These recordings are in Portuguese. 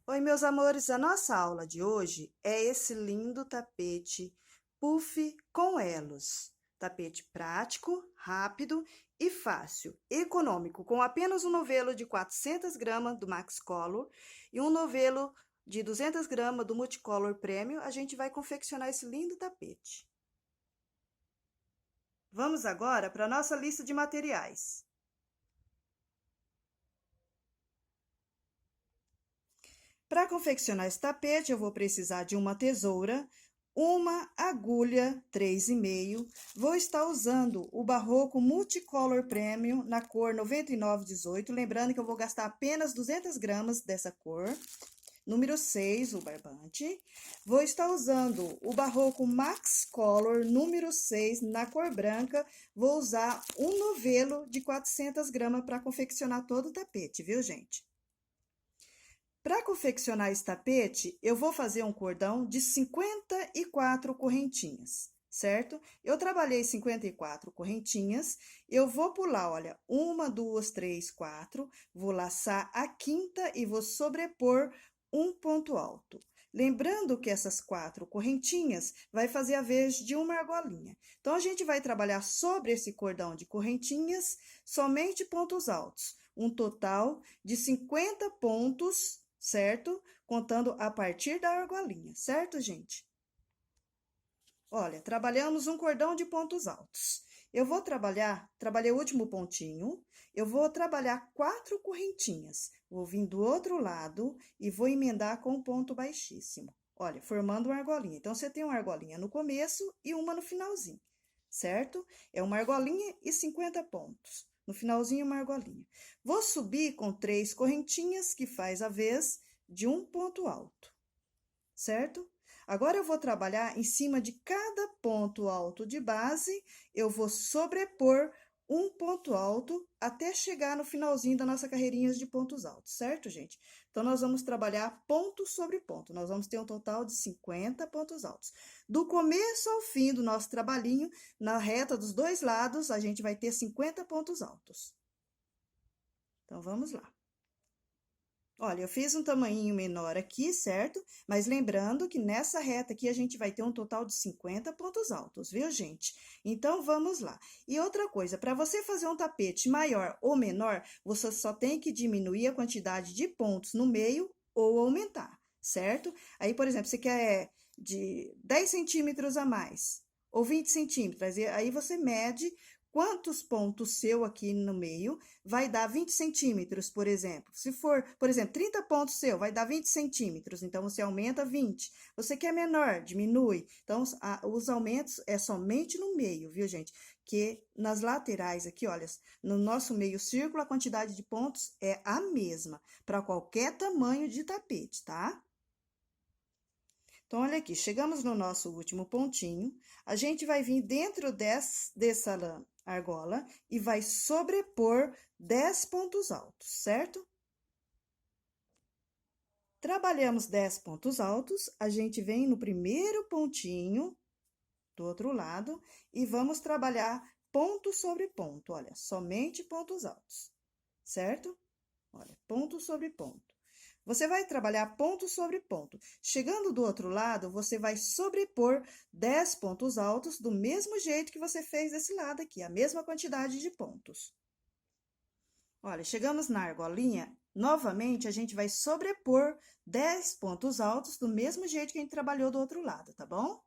Oi, meus amores, a nossa aula de hoje é esse lindo tapete puff com elos. Tapete prático, rápido e fácil, econômico, com apenas um novelo de 400 gramas do Max Color e um novelo de 200 gramas do Multicolor Premium, a gente vai confeccionar esse lindo tapete. Vamos agora para a nossa lista de materiais. Para confeccionar esse tapete, eu vou precisar de uma tesoura, uma agulha 3,5. Vou estar usando o Barroco Multicolor Premium na cor 9918. Lembrando que eu vou gastar apenas 200 gramas dessa cor. Número 6, o barbante. Vou estar usando o Barroco Max Color número 6 na cor branca. Vou usar um novelo de 400 gramas para confeccionar todo o tapete, viu, gente? Para confeccionar esse tapete, eu vou fazer um cordão de 54 correntinhas, certo? Eu trabalhei 54 correntinhas, eu vou pular, olha, 1, 2, 3, 4, vou laçar a quinta e vou sobrepor um ponto alto. Lembrando que essas 4 correntinhas vai fazer a vez de uma argolinha. Então, a gente vai trabalhar sobre esse cordão de correntinhas somente pontos altos, um total de 50 pontos, certo? Contando a partir da argolinha, certo, gente? Olha, trabalhamos um cordão de pontos altos. Eu vou trabalhei o último pontinho, eu vou trabalhar 4 correntinhas. Vou vir do outro lado e vou emendar com um ponto baixíssimo. Olha, formando uma argolinha. Então, você tem uma argolinha no começo e uma no finalzinho, certo? É uma argolinha e 50 pontos. No finalzinho, uma argolinha. Vou subir com 3 correntinhas, que faz a vez de um ponto alto, certo? Agora, eu vou trabalhar em cima de cada ponto alto de base, eu vou sobrepor um ponto alto até chegar no finalzinho da nossa carreirinha de pontos altos, certo, gente? Então, nós vamos trabalhar ponto sobre ponto. Nós vamos ter um total de 50 pontos altos. Do começo ao fim do nosso trabalhinho, na reta dos dois lados, a gente vai ter 50 pontos altos. Então, vamos lá. Olha, eu fiz um tamanhinho menor aqui, certo? Mas lembrando que nessa reta aqui a gente vai ter um total de 50 pontos altos, viu, gente? Então, vamos lá. E outra coisa, para você fazer um tapete maior ou menor, você só tem que diminuir a quantidade de pontos no meio ou aumentar, certo? Aí, por exemplo, você quer de 10 centímetros a mais ou 20 centímetros, aí você mede quantos pontos seu aqui no meio vai dar 20 centímetros, por exemplo. Se for, por exemplo, 30 pontos seu, vai dar 20 centímetros, então você aumenta 20. Você quer menor, diminui. Então, os aumentos é somente no meio, viu, gente? Que nas laterais aqui, olha, no nosso meio círculo, a quantidade de pontos é a mesma, para qualquer tamanho de tapete, tá? Então, olha aqui, chegamos no nosso último pontinho, a gente vai vir dentro dessa argola e vai sobrepor 10 pontos altos, certo? Trabalhamos 10 pontos altos, a gente vem no primeiro pontinho do outro lado e vamos trabalhar ponto sobre ponto, olha, somente pontos altos, certo? Olha, ponto sobre ponto. Você vai trabalhar ponto sobre ponto. Chegando do outro lado, você vai sobrepor 10 pontos altos do mesmo jeito que você fez desse lado aqui, a mesma quantidade de pontos. Olha, chegamos na argolinha, novamente a gente vai sobrepor 10 pontos altos do mesmo jeito que a gente trabalhou do outro lado, tá bom?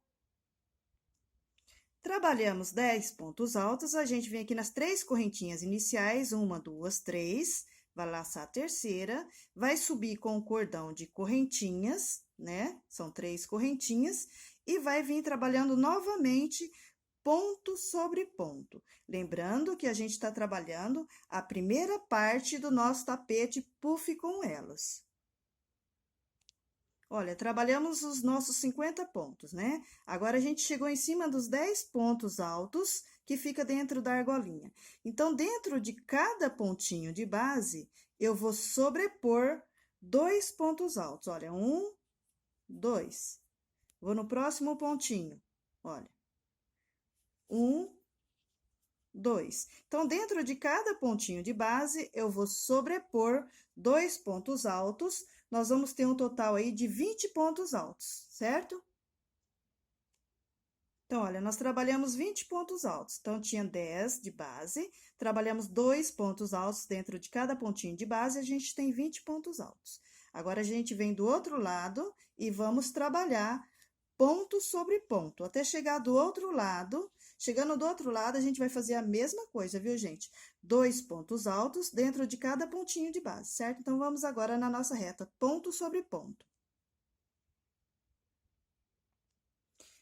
Trabalhamos 10 pontos altos, a gente vem aqui nas 3 correntinhas iniciais, 1, 2, 3, vai laçar a terceira, vai subir com o cordão de correntinhas, né? São 3 correntinhas, e vai vir trabalhando novamente ponto sobre ponto. Lembrando que a gente está trabalhando a primeira parte do nosso tapete puff com elas. Olha, trabalhamos os nossos 50 pontos, né? Agora, a gente chegou em cima dos 10 pontos altos que fica dentro da argolinha. Então, dentro de cada pontinho de base, eu vou sobrepor 2 pontos altos. Olha, 1, 2. Vou no próximo pontinho, olha. 1, 2. Então, dentro de cada pontinho de base, eu vou sobrepor 2 pontos altos. Nós vamos ter um total aí de 20 pontos altos, certo? Então, olha, nós trabalhamos 20 pontos altos. Então, tinha 10 de base, trabalhamos 2 pontos altos dentro de cada pontinho de base, a gente tem 20 pontos altos. Agora, a gente vem do outro lado e vamos trabalhar ponto sobre ponto, até chegar do outro lado. Chegando do outro lado, a gente vai fazer a mesma coisa, viu, gente? 2 pontos altos dentro de cada pontinho de base, certo? Então, vamos agora na nossa reta, ponto sobre ponto.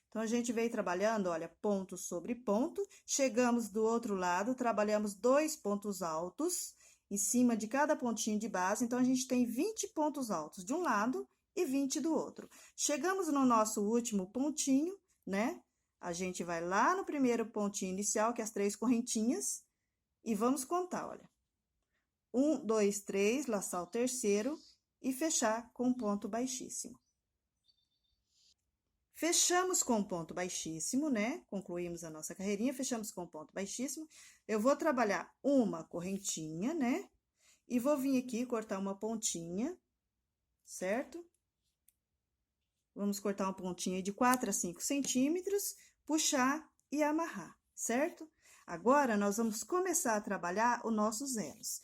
Então, a gente veio trabalhando, olha, ponto sobre ponto. Chegamos do outro lado, trabalhamos 2 pontos altos em cima de cada pontinho de base. Então, a gente tem 20 pontos altos de um lado e 20 do outro. Chegamos no nosso último pontinho, né? A gente vai lá no primeiro pontinho inicial, que é as 3 correntinhas, e vamos contar, olha. 1, 2, 3, laçar o terceiro e fechar com um ponto baixíssimo. Fechamos com um ponto baixíssimo, né? Concluímos a nossa carreirinha, fechamos com um ponto baixíssimo. Eu vou trabalhar uma correntinha, né? E vou vir aqui cortar uma pontinha, certo? Vamos cortar uma pontinha de 4 a 5 centímetros, puxar e amarrar, certo? Agora, nós vamos começar a trabalhar os nossos elos.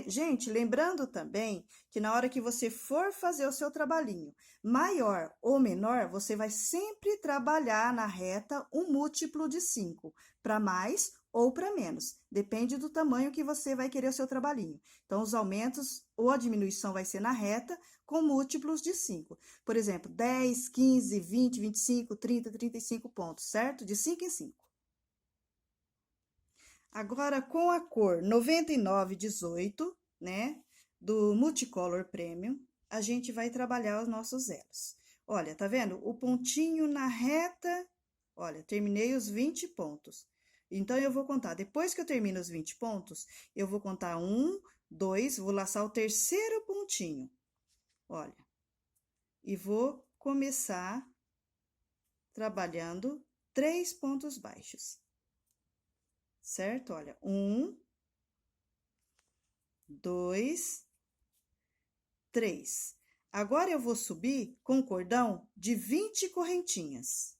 Gente, lembrando também que na hora que você for fazer o seu trabalhinho, maior ou menor, você vai sempre trabalhar na reta um múltiplo de 5, para mais ou para menos, depende do tamanho que você vai querer o seu trabalhinho. Então, os aumentos ou a diminuição vai ser na reta com múltiplos de 5. Por exemplo, 10, 15, 20, 25, 30, 35 pontos, certo? De 5 em 5. Agora, com a cor 9918, né, do Multicolor Premium, a gente vai trabalhar os nossos elos. Olha, tá vendo? O pontinho na reta, olha, terminei os 20 pontos. Então, eu vou contar, depois que eu termino os 20 pontos, eu vou contar 1, 2, vou laçar o terceiro pontinho, olha, e vou começar trabalhando 3 pontos baixos. Certo? Olha, 1, 2, 3. Agora, eu vou subir com cordão de 20 correntinhas.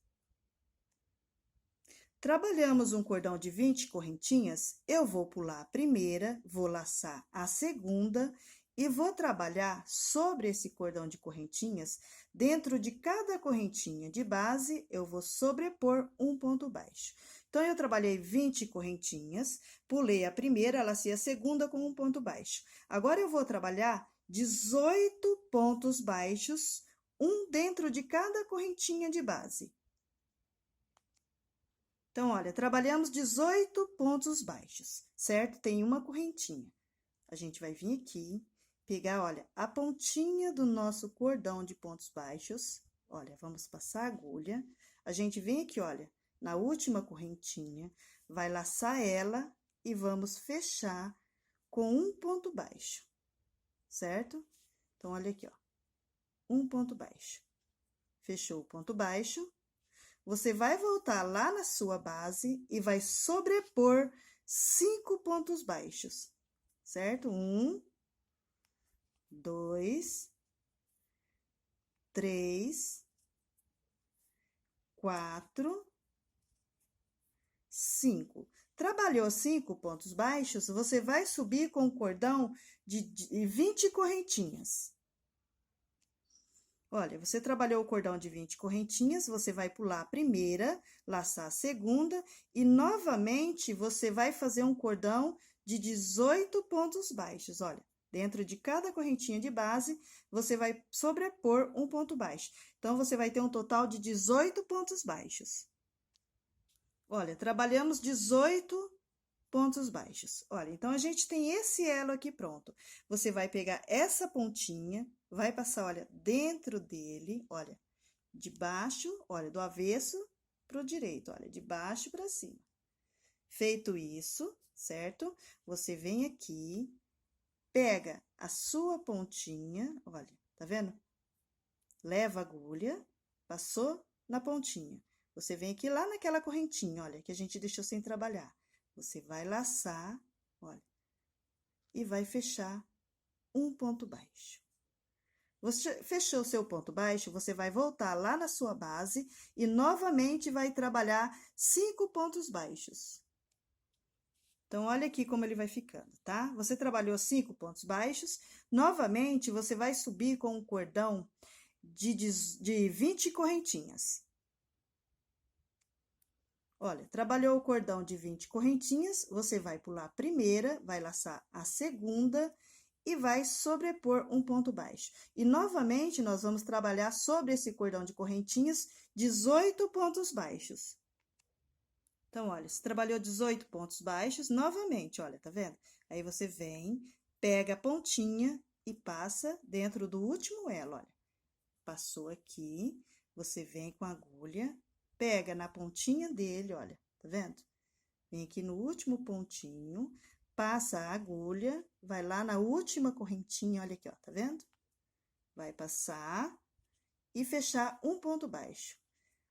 Trabalhamos um cordão de 20 correntinhas, eu vou pular a primeira, vou laçar a segunda e vou trabalhar sobre esse cordão de correntinhas. Dentro de cada correntinha de base, eu vou sobrepor um ponto baixo. Então, eu trabalhei 20 correntinhas, pulei a primeira, lacei a segunda com um ponto baixo. Agora, eu vou trabalhar 18 pontos baixos, um dentro de cada correntinha de base. Então, olha, trabalhamos 18 pontos baixos, certo? Tem uma correntinha. A gente vai vir aqui, pegar, olha, a pontinha do nosso cordão de pontos baixos. Olha, vamos passar a agulha. A gente vem aqui, olha, na última correntinha, vai laçar ela e vamos fechar com um ponto baixo, certo? Então, olha aqui, ó, um ponto baixo. Fechou o ponto baixo. Você vai voltar lá na sua base e vai sobrepor 5 pontos baixos, certo? 1, 2, 3, 4, 5. Trabalhou 5 pontos baixos, você vai subir com o cordão de 20 correntinhas. Olha, você trabalhou o cordão de 20 correntinhas, você vai pular a primeira, laçar a segunda e, novamente, você vai fazer um cordão de 18 pontos baixos. Olha, dentro de cada correntinha de base, você vai sobrepor um ponto baixo. Então, você vai ter um total de 18 pontos baixos. Olha, trabalhamos 18 pontos baixos. Olha, então, a gente tem esse elo aqui pronto. Você vai pegar essa pontinha, vai passar, olha, dentro dele, olha, de baixo, olha, do avesso pro direito, olha, de baixo para cima. Feito isso, certo? Você vem aqui, pega a sua pontinha, olha, tá vendo? Leva a agulha, passou na pontinha. Você vem aqui lá naquela correntinha, olha, que a gente deixou sem trabalhar. você vai laçar, olha, e vai fechar um ponto baixo. Você fechou o seu ponto baixo, você vai voltar lá na sua base e novamente vai trabalhar 5 pontos baixos. Então, olha aqui como ele vai ficando, tá? Você trabalhou 5 pontos baixos, novamente você vai subir com um cordão de 20 correntinhas. Olha, trabalhou o cordão de 20 correntinhas, você vai pular a primeira, vai laçar a segunda e vai sobrepor um ponto baixo. E, novamente, nós vamos trabalhar sobre esse cordão de correntinhas 18 pontos baixos. Então, olha, você trabalhou 18 pontos baixos, novamente, olha, tá vendo? Aí, você vem, pega a pontinha e passa dentro do último elo, olha. Passou aqui, você vem com a agulha, pega na pontinha dele, olha, tá vendo? Vem aqui no último pontinho, passa a agulha, vai lá na última correntinha, olha aqui, ó, tá vendo? Vai passar e fechar um ponto baixo.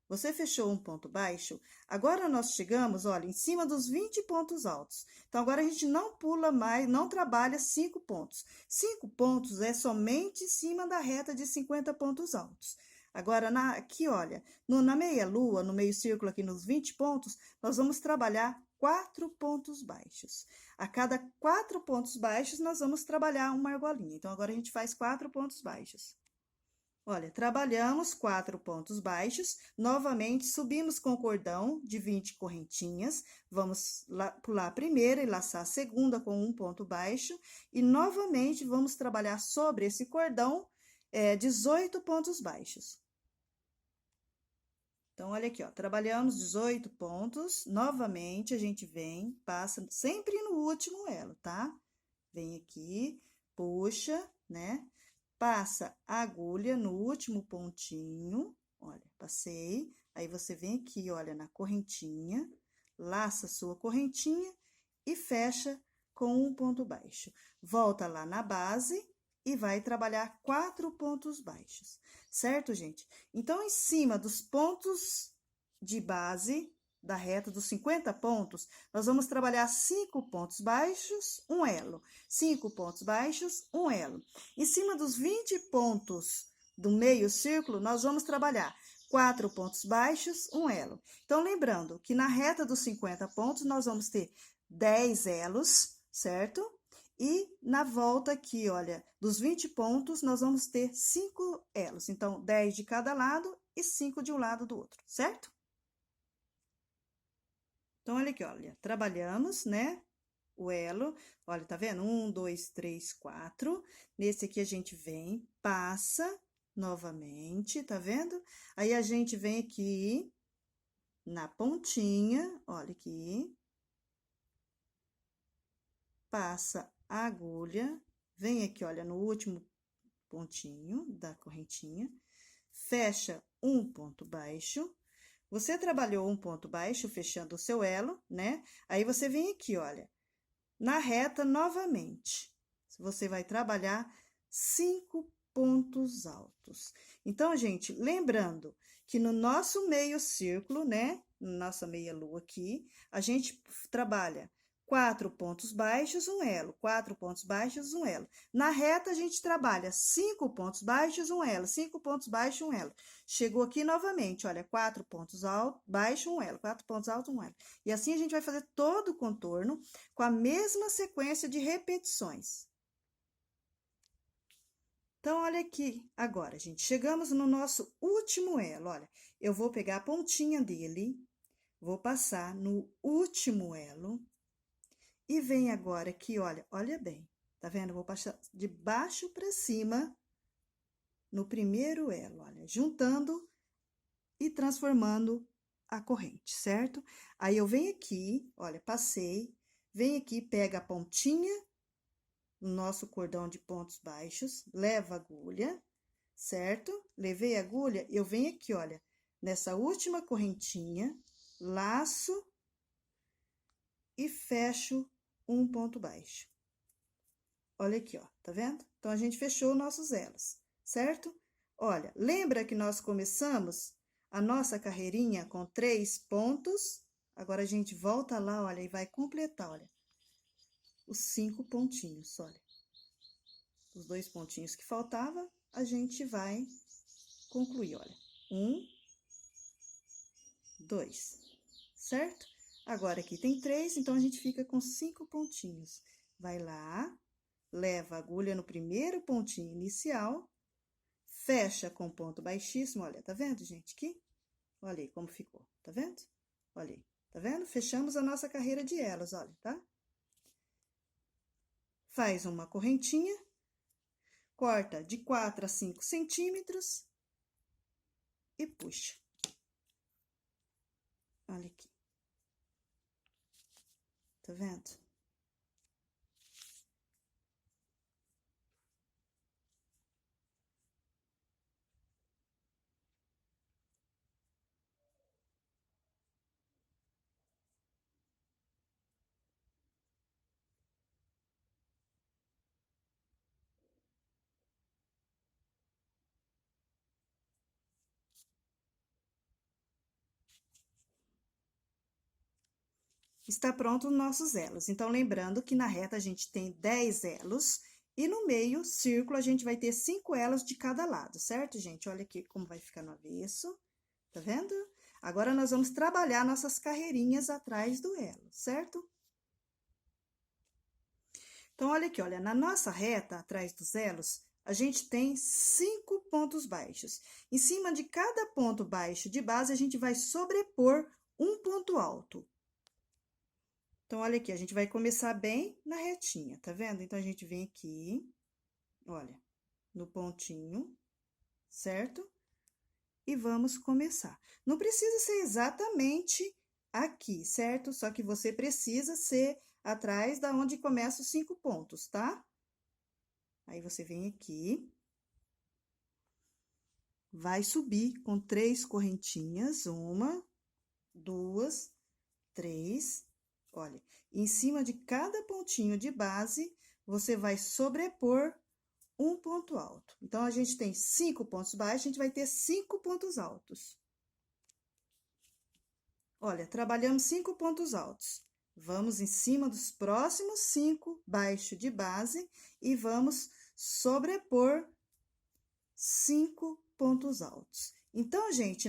Você fechou um ponto baixo, agora nós chegamos, olha, em cima dos 20 pontos altos. Então, agora a gente não pula mais, não trabalha 5 pontos. 5 pontos é somente em cima da reta de 50 pontos altos. Agora, aqui, olha, na meia-lua, no meio-círculo aqui nos 20 pontos, nós vamos trabalhar 4 pontos baixos. A cada 4 pontos baixos, nós vamos trabalhar uma argolinha. Então, agora a gente faz 4 pontos baixos. Olha, trabalhamos 4 pontos baixos, novamente subimos com o cordão de 20 correntinhas, vamos pular a primeira e laçar a segunda com um ponto baixo, e novamente vamos trabalhar sobre esse cordão 18 pontos baixos. Então, olha aqui, ó, trabalhamos 18 pontos, novamente a gente vem, passa sempre no último elo, tá? Vem aqui, puxa, né? Passa a agulha no último pontinho, olha, passei, aí você vem aqui, olha, na correntinha, laça a sua correntinha e fecha com um ponto baixo. Volta lá na base e vai trabalhar 4 pontos baixos, certo, gente? Então, em cima dos pontos de base da reta dos 50 pontos, nós vamos trabalhar 5 pontos baixos, um elo. 5 pontos baixos, um elo. Em cima dos 20 pontos do meio círculo, nós vamos trabalhar 4 pontos baixos, um elo. Então, lembrando que na reta dos 50 pontos, nós vamos ter 10 elos, certo? E na volta aqui, olha, dos 20 pontos, nós vamos ter 5 elos. Então, 10 de cada lado e 5 de um lado do outro, certo? Então, olha aqui, olha, trabalhamos, né, o elo, olha, tá vendo? 1, 2, 3, 4. Nesse aqui, a gente vem, passa novamente, tá vendo? Aí, a gente vem aqui na pontinha, olha aqui. Passa a agulha, vem aqui, olha, no último pontinho da correntinha, fecha um ponto baixo. Você trabalhou um ponto baixo, fechando o seu elo, né? Aí, você vem aqui, olha, na reta novamente. Você vai trabalhar 5 pontos altos. Então, gente, lembrando que no nosso meio círculo, né? Nossa meia-lua aqui, a gente trabalha 4 pontos baixos, um elo, 4 pontos baixos, um elo. Na reta, a gente trabalha 5 pontos baixos, um elo, 5 pontos baixos, um elo. Chegou aqui novamente, olha, 4 pontos altos, baixo, um elo, 4 pontos altos, um elo. E assim, a gente vai fazer todo o contorno com a mesma sequência de repetições. Então, olha aqui, agora, gente, chegamos no nosso último elo, olha. Eu vou pegar a pontinha dele, vou passar no último elo. E vem agora aqui, olha, olha bem, tá vendo? Eu vou passar de baixo para cima no primeiro elo, olha, juntando e transformando a corrente, certo? Aí, eu venho aqui, olha, passei, venho aqui, pega a pontinha no nosso cordão de pontos baixos, leva a agulha, certo? Levei a agulha, eu venho aqui, olha, nessa última correntinha, laço e fecho um ponto baixo. Olha aqui, ó, tá vendo? Então, a gente fechou nossos elos, certo? Olha, lembra que nós começamos a nossa carreirinha com 3 pontos Agora, a gente volta lá, olha, e vai completar, olha, os 5 pontinhos, olha. Os 2 pontinhos que faltava, a gente vai concluir, olha. 1, 2, certo? Agora, aqui tem 3, então, a gente fica com 5 pontinhos. Vai lá, leva a agulha no primeiro pontinho inicial, fecha com ponto baixíssimo, olha, tá vendo, gente, aqui? Olha aí como ficou, tá vendo? Olha aí, tá vendo? Fechamos a nossa carreira de elos, olha, tá? Faz uma correntinha, corta de 4 a 5 centímetros e puxa. Olha aqui. Tá vendo? Está pronto os nossos elos. Então, lembrando que na reta a gente tem 10 elos e no meio, círculo, a gente vai ter 5 elos de cada lado, certo, gente? Olha aqui como vai ficar no avesso, tá vendo? Agora, nós vamos trabalhar nossas carreirinhas atrás do elo, certo? Então, olha aqui, olha, na nossa reta, atrás dos elos, a gente tem 5 pontos baixos. Em cima de cada ponto baixo de base, a gente vai sobrepor um ponto alto. Então, olha aqui, a gente vai começar bem na retinha, tá vendo? Então, a gente vem aqui, olha, no pontinho, certo? E vamos começar. Não precisa ser exatamente aqui, certo? Só que você precisa ser atrás da onde começa os 5 pontos, tá? Aí, você vem aqui, vai subir com 3 correntinhas, 1, 2, 3, olha, em cima de cada pontinho de base, você vai sobrepor um ponto alto. Então, a gente tem 5 pontos baixos, a gente vai ter 5 pontos altos. Olha, trabalhamos 5 pontos altos. Vamos em cima dos próximos 5 baixo de base e vamos sobrepor 5 pontos altos. Então, gente,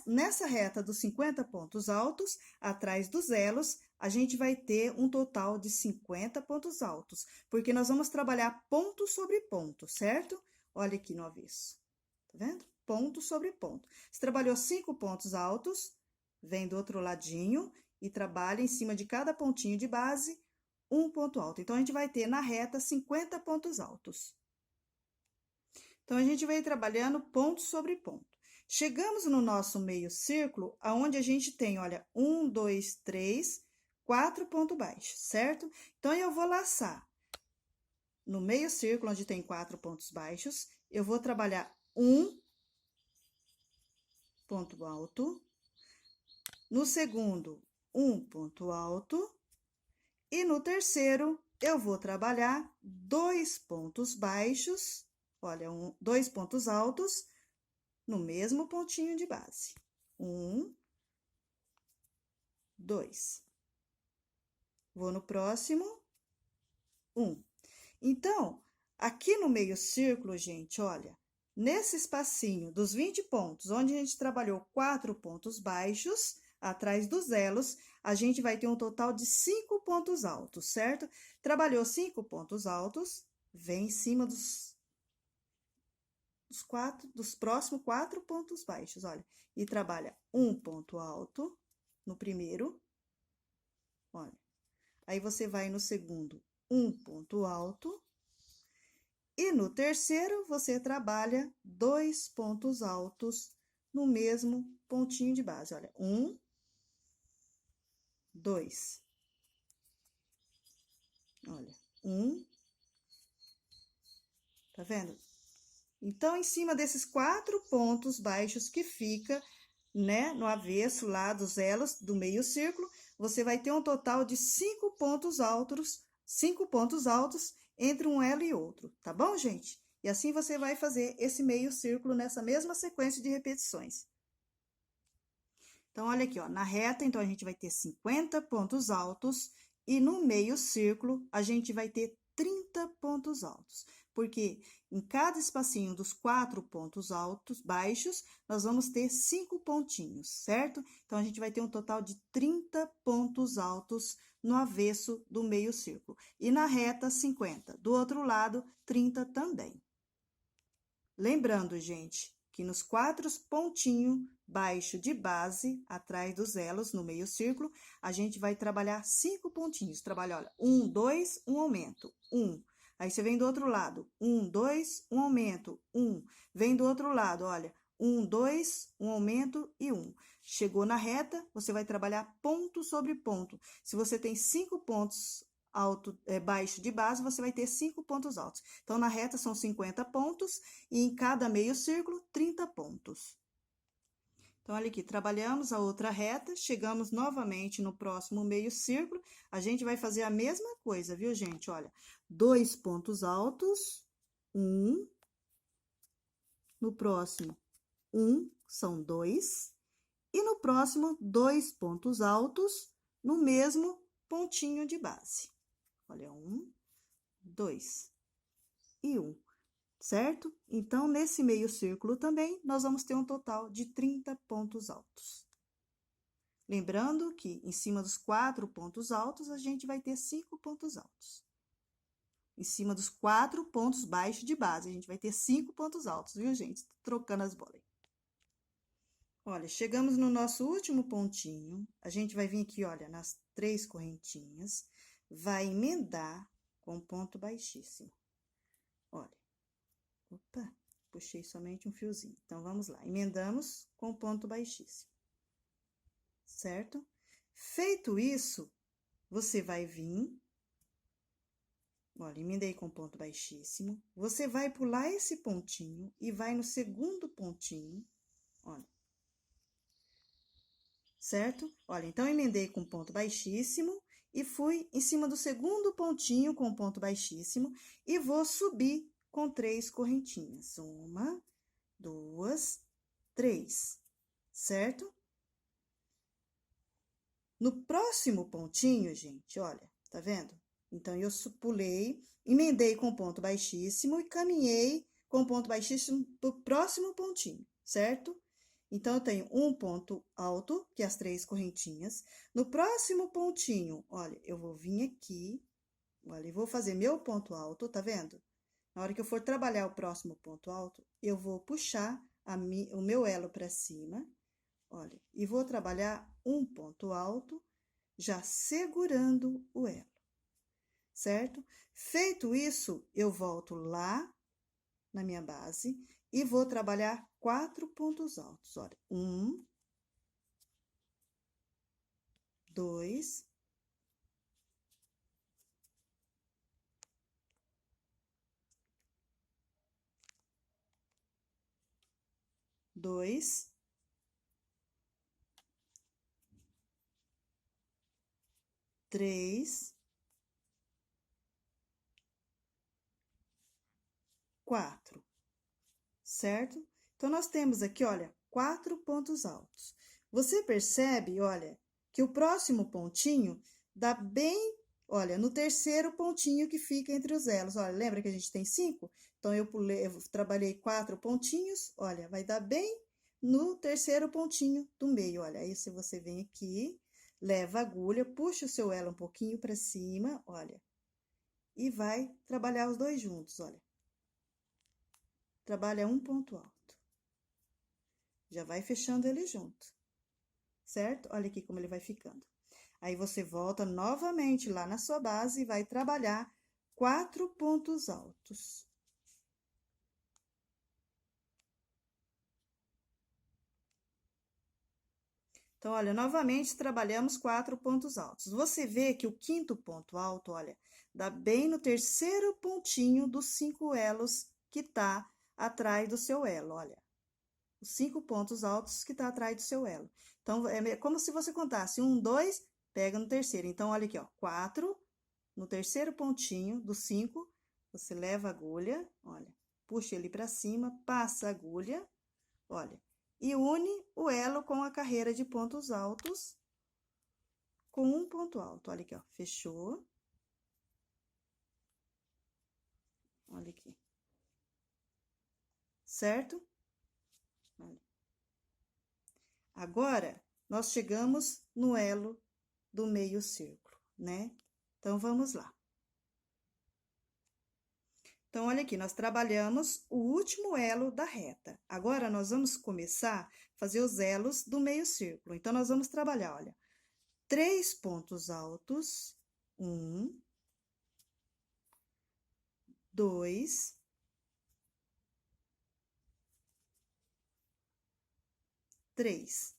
nessa reta dos 50 pontos altos, atrás dos elos, a gente vai ter um total de 50 pontos altos, porque nós vamos trabalhar ponto sobre ponto, certo? Olha aqui no avesso, tá vendo? Ponto sobre ponto. Você trabalhou 5 pontos altos, vem do outro ladinho e trabalha em cima de cada pontinho de base um ponto alto. Então, a gente vai ter na reta 50 pontos altos. Então, a gente vai trabalhando ponto sobre ponto. Chegamos no nosso meio círculo, aonde a gente tem, olha, 1, 2, 3, 4 pontos baixos, certo? Então, eu vou laçar no meio círculo, onde tem 4 pontos baixos, eu vou trabalhar um ponto alto, no segundo, um ponto alto, e no terceiro, eu vou trabalhar 2 pontos baixos, olha, 2 pontos altos, no mesmo pontinho de base. 1, 2. Vou no próximo, 1. Então, aqui no meio círculo, gente, olha, nesse espacinho dos 20 pontos, onde a gente trabalhou 4 pontos baixos, atrás dos elos, a gente vai ter um total de 5 pontos altos, certo? Trabalhou 5 pontos altos, vem em cima dos próximos 4 pontos baixos, olha, e trabalha um ponto alto no primeiro, olha. Aí, você vai no segundo, um ponto alto, e no terceiro, você trabalha 2 pontos altos no mesmo pontinho de base, olha, 1, 2. Olha, 1, tá vendo? Então, em cima desses 4 pontos baixos que fica, né, no avesso lá dos elos do meio círculo, você vai ter um total de 5 pontos altos, 5 pontos altos entre um elo e outro, tá bom, gente? E assim você vai fazer esse meio círculo nessa mesma sequência de repetições. Então, olha aqui, ó, na reta, então, a gente vai ter 50 pontos altos e no meio círculo, a gente vai ter 30 pontos altos. Porque em cada espacinho dos 4 pontos altos, baixos, nós vamos ter 5 pontinhos, certo? Então, a gente vai ter um total de 30 pontos altos no avesso do meio círculo. E na reta, 50. Do outro lado, 30 também. Lembrando, gente, que nos 4 pontinhos baixo de base, atrás dos elos, no meio círculo, a gente vai trabalhar 5 pontinhos. Trabalha, olha, 1, 2, um aumento, 1. Aí, você vem do outro lado, 1, 2, um aumento, 1. Vem do outro lado, olha, 1, 2, um aumento e 1. Chegou na reta, você vai trabalhar ponto sobre ponto. Se você tem 5 pontos baixo de base, você vai ter 5 pontos altos. Então, na reta são 50 pontos e em cada meio círculo, 30 pontos. Então, olha aqui, trabalhamos a outra reta, chegamos novamente no próximo meio círculo, a gente vai fazer a mesma coisa, viu, gente? Olha, 2 pontos altos, 1, no próximo, 1, são 2, e no próximo, 2 pontos altos, no mesmo pontinho de base. Olha, 1, 2 e 1. Certo? Então, nesse meio círculo também, nós vamos ter um total de 30 pontos altos. Lembrando que, em cima dos 4 pontos altos, a gente vai ter 5 pontos altos. Em cima dos 4 pontos baixos de base, a gente vai ter 5 pontos altos, viu, gente? Tô trocando as bolas. Olha, chegamos no nosso último pontinho, a gente vai vir aqui, olha, nas 3 correntinhas, vai emendar com ponto baixíssimo. Olha. Opa, puxei somente um fiozinho. Então, vamos lá. Emendamos com ponto baixíssimo. Certo? Feito isso, você vai vir... Olha, emendei com ponto baixíssimo. Você vai pular esse pontinho e vai no segundo pontinho. Olha. Certo? Olha, então, emendei com ponto baixíssimo e fui em cima do segundo pontinho com ponto baixíssimo e vou subir com 3 correntinhas. 1, 2, 3, certo? No próximo pontinho, gente, olha, tá vendo? Então, eu pulei, emendei com ponto baixíssimo e caminhei com ponto baixíssimo pro próximo pontinho, certo? Então, eu tenho um ponto alto, que é as 3 correntinhas. No próximo pontinho, olha, eu vou vir aqui, olha, e vou fazer meu ponto alto, tá vendo? Na hora que eu for trabalhar o próximo ponto alto, eu vou puxar o meu elo para cima, olha, e vou trabalhar um ponto alto, já segurando o elo, certo? Feito isso, eu volto lá na minha base e vou trabalhar 4 pontos altos, olha, 1, 2, 2, 3, 4, certo? Então, nós temos aqui, olha, 4 pontos altos. Você percebe, olha, que o próximo pontinho dá bem, olha, no terceiro pontinho que fica entre os elos. Olha, lembra que a gente tem 5? Então, eu trabalhei 4 pontinhos, olha, vai dar bem no terceiro pontinho do meio, olha. Aí, se você vem aqui, leva a agulha, puxa o seu elo um pouquinho para cima, olha, e vai trabalhar os dois juntos, olha. Trabalha um ponto alto. Já vai fechando ele junto, certo? Olha aqui como ele vai ficando. Aí, você volta novamente lá na sua base e vai trabalhar 4 pontos altos. Então, olha, novamente trabalhamos 4 pontos altos. Você vê que o quinto ponto alto, olha, dá bem no terceiro pontinho dos 5 elos que tá atrás do seu elo, olha. Os 5 pontos altos que tá atrás do seu elo. Então, é como se você contasse 1, 2, pega no terceiro. Então, olha aqui, ó, 4, no terceiro pontinho dos 5, você leva a agulha, olha, puxa ele pra cima, passa a agulha, olha, e une o elo com a carreira de pontos altos com um ponto alto. Olha aqui, ó, fechou. Olha aqui. Certo? Olha. Agora, nós chegamos no elo do meio círculo, né? Então, vamos lá. Então, olha aqui, nós trabalhamos o último elo da reta. Agora, nós vamos começar a fazer os elos do meio círculo. Então, nós vamos trabalhar, olha, 3 pontos altos, 1, 2, 3.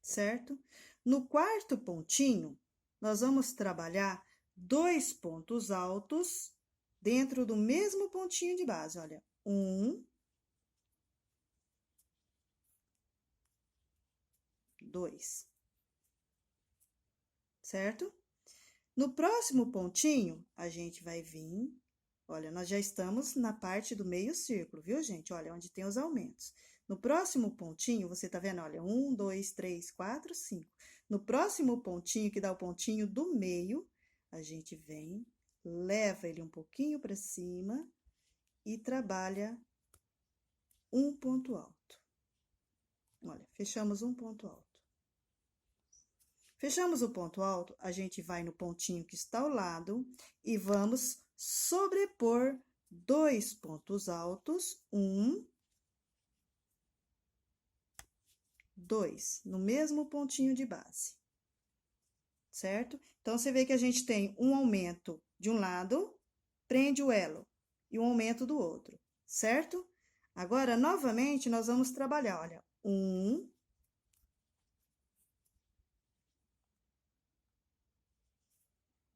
Certo? No quarto pontinho, nós vamos trabalhar 2 pontos altos dentro do mesmo pontinho de base. Olha, 1, 2. Certo? No próximo pontinho, a gente vai vir... Olha, nós já estamos na parte do meio círculo, viu, gente? Olha, onde tem os aumentos. No próximo pontinho, você tá vendo? Olha, 1, 2, 3, 4, 5. No próximo pontinho, que dá o pontinho do meio, a gente vem, leva ele um pouquinho para cima e trabalha um ponto alto. Olha, fechamos um ponto alto. Fechamos o ponto alto, a gente vai no pontinho que está ao lado e vamos sobrepor 2 pontos altos, 1, 2, no mesmo pontinho de base, certo? Então, você vê que a gente tem um aumento de um lado, prende o elo, e um aumento do outro, certo? Agora, novamente, nós vamos trabalhar, olha, 1,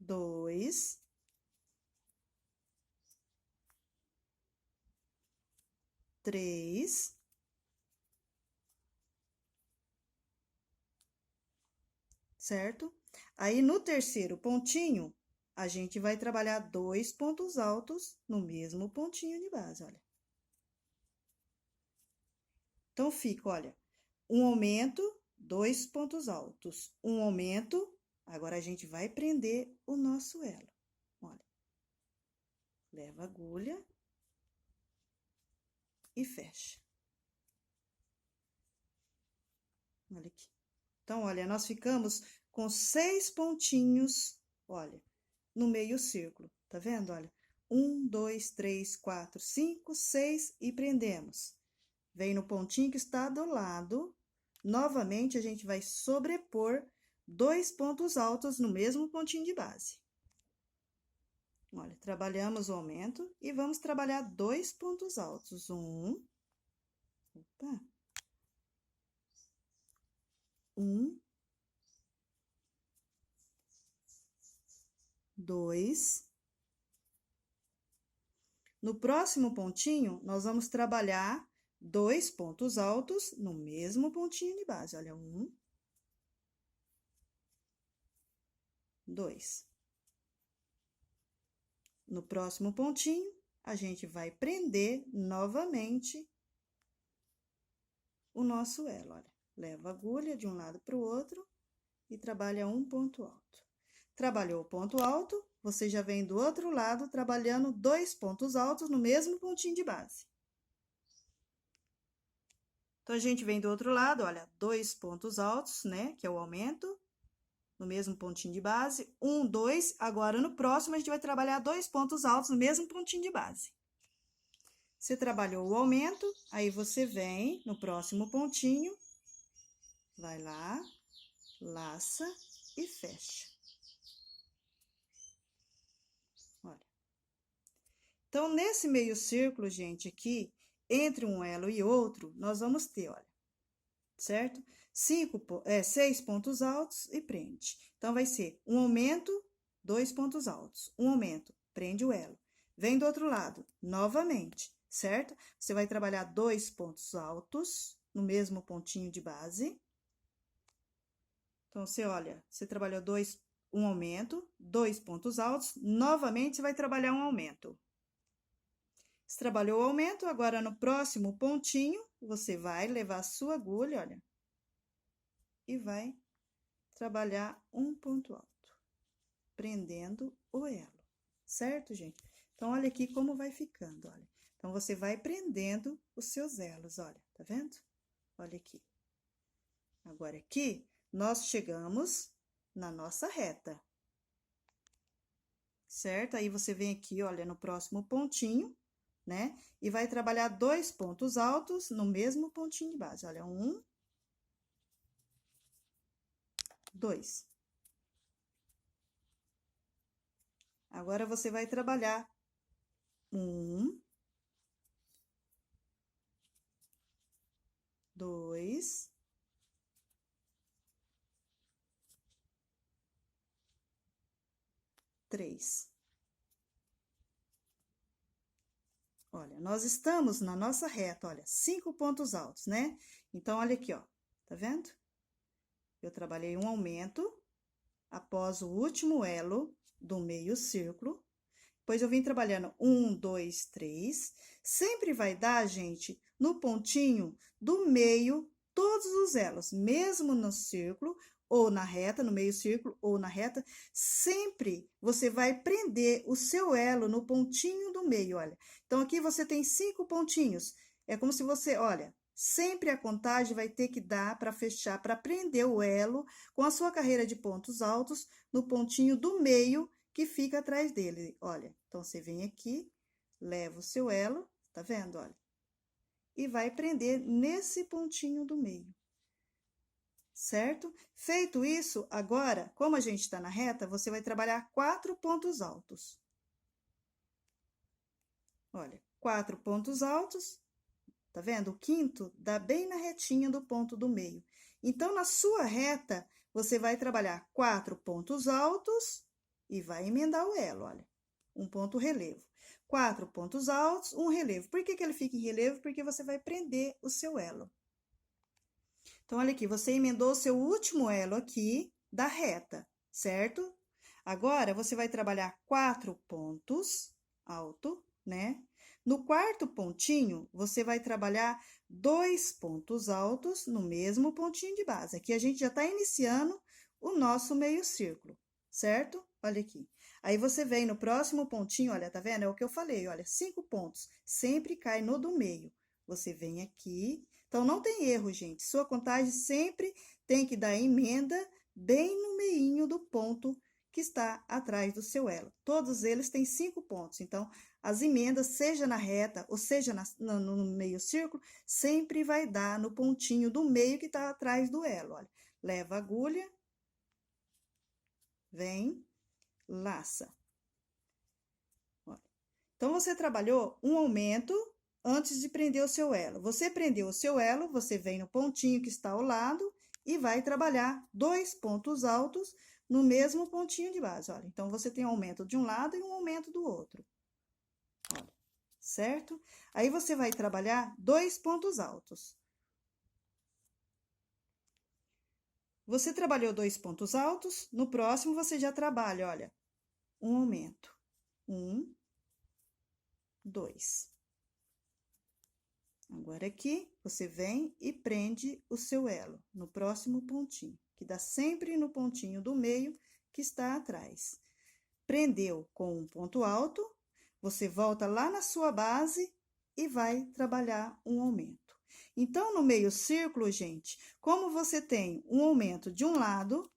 2, 3, certo? Aí, no terceiro pontinho, a gente vai trabalhar 2 pontos altos no mesmo pontinho de base, olha. Então, fica, olha, um aumento, 2 pontos altos, um aumento, agora a gente vai prender o nosso elo, olha. Leva a agulha e fecha. Olha aqui. Então, olha, nós ficamos com 6 pontinhos, olha, no meio círculo, tá vendo? Olha, 1, 2, 3, 4, 5, 6 e prendemos. Vem no pontinho que está do lado, novamente a gente vai sobrepor 2 pontos altos no mesmo pontinho de base. Olha, trabalhamos o aumento e vamos trabalhar 2 pontos altos. 1, opa, 1, 2. No próximo pontinho, nós vamos trabalhar 2 pontos altos no mesmo pontinho de base. Olha, 1, 2. No próximo pontinho, a gente vai prender novamente o nosso elo. Olha, leva a agulha de um lado para o outro e trabalha um ponto alto. Trabalhou o ponto alto, você já vem do outro lado trabalhando 2 pontos altos no mesmo pontinho de base. Então, a gente vem do outro lado, olha, 2 pontos altos, né, que é o aumento, no mesmo pontinho de base, 1, 2, agora no próximo a gente vai trabalhar 2 pontos altos no mesmo pontinho de base. Você trabalhou o aumento, aí você vem no próximo pontinho, vai lá, laça e fecha. Olha. Então, nesse meio círculo, gente, aqui, entre um elo e outro, nós vamos ter, olha, certo? 6 pontos altos e prende. Então, vai ser um aumento, 2 pontos altos. Um aumento, prende o elo. Vem do outro lado, novamente, certo? Você vai trabalhar 2 pontos altos no mesmo pontinho de base. Então, você olha, você trabalhou um aumento, 2 pontos altos, novamente você vai trabalhar um aumento. Você trabalhou o aumento, agora no próximo pontinho, você vai levar a sua agulha, olha, e vai trabalhar um ponto alto, prendendo o elo, certo, gente? Então, olha aqui como vai ficando, olha. Então, você vai prendendo os seus elos, olha, tá vendo? Olha aqui. Agora, aqui, nós chegamos na nossa reta, certo? Aí, você vem aqui, olha, no próximo pontinho, né? E vai trabalhar 2 pontos altos no mesmo pontinho de base. Olha, 1, 2. Agora, você vai trabalhar 1, 2, 3. Olha, nós estamos na nossa reta, olha, 5 pontos altos, né? Então, olha aqui, ó, tá vendo? Eu trabalhei um aumento após o último elo do meio círculo. Depois, eu vim trabalhando 1, 2, 3. Sempre vai dar, gente, no pontinho do meio, todos os elos, mesmo no círculo, ou na reta, no meio círculo, ou na reta, sempre você vai prender o seu elo no pontinho do meio, olha. Então, aqui você tem 5 pontinhos. É como se você, olha, sempre a contagem vai ter que dar para fechar, para prender o elo com a sua carreira de pontos altos no pontinho do meio, que fica atrás dele, olha. Então, você vem aqui, leva o seu elo, tá vendo, olha? E vai prender nesse pontinho do meio, certo? Feito isso, agora, como a gente está na reta, você vai trabalhar 4 pontos altos. Olha, 4 pontos altos, tá vendo? O quinto dá bem na retinha do ponto do meio. Então, na sua reta, você vai trabalhar 4 pontos altos e vai emendar o elo, olha. Um ponto relevo. 4 pontos altos, um relevo. Por que que ele fica em relevo? Porque você vai prender o seu elo. Então, olha aqui, você emendou o seu último elo aqui da reta, certo? Agora, você vai trabalhar 4 pontos alto, né? No quarto pontinho, você vai trabalhar 2 pontos altos no mesmo pontinho de base. Aqui a gente já está iniciando o nosso meio círculo, certo? Olha aqui. Aí, você vem no próximo pontinho, olha, tá vendo? É o que eu falei, olha, 5 pontos. Sempre cai no do meio. Você vem aqui. Então, não tem erro, gente. Sua contagem sempre tem que dar emenda bem no meinho do ponto que está atrás do seu elo. Todos eles têm 5 pontos. Então, as emendas, seja na reta ou seja no meio círculo, sempre vai dar no pontinho do meio que está atrás do elo. Olha, leva a agulha, vem, laça. Olha. Então, você trabalhou um aumento antes de prender o seu elo. Você prendeu o seu elo, você vem no pontinho que está ao lado e vai trabalhar 2 pontos altos no mesmo pontinho de base, olha. Então, você tem um aumento de um lado e um aumento do outro, olha, certo? Aí, você vai trabalhar 2 pontos altos. Você trabalhou 2 pontos altos, no próximo você já trabalha, olha, um aumento. 1, 2. Agora, aqui, você vem e prende o seu elo no próximo pontinho, que dá sempre no pontinho do meio que está atrás. Prendeu com um ponto alto, você volta lá na sua base e vai trabalhar um aumento. Então, no meio círculo, gente, como você tem um aumento de um lado,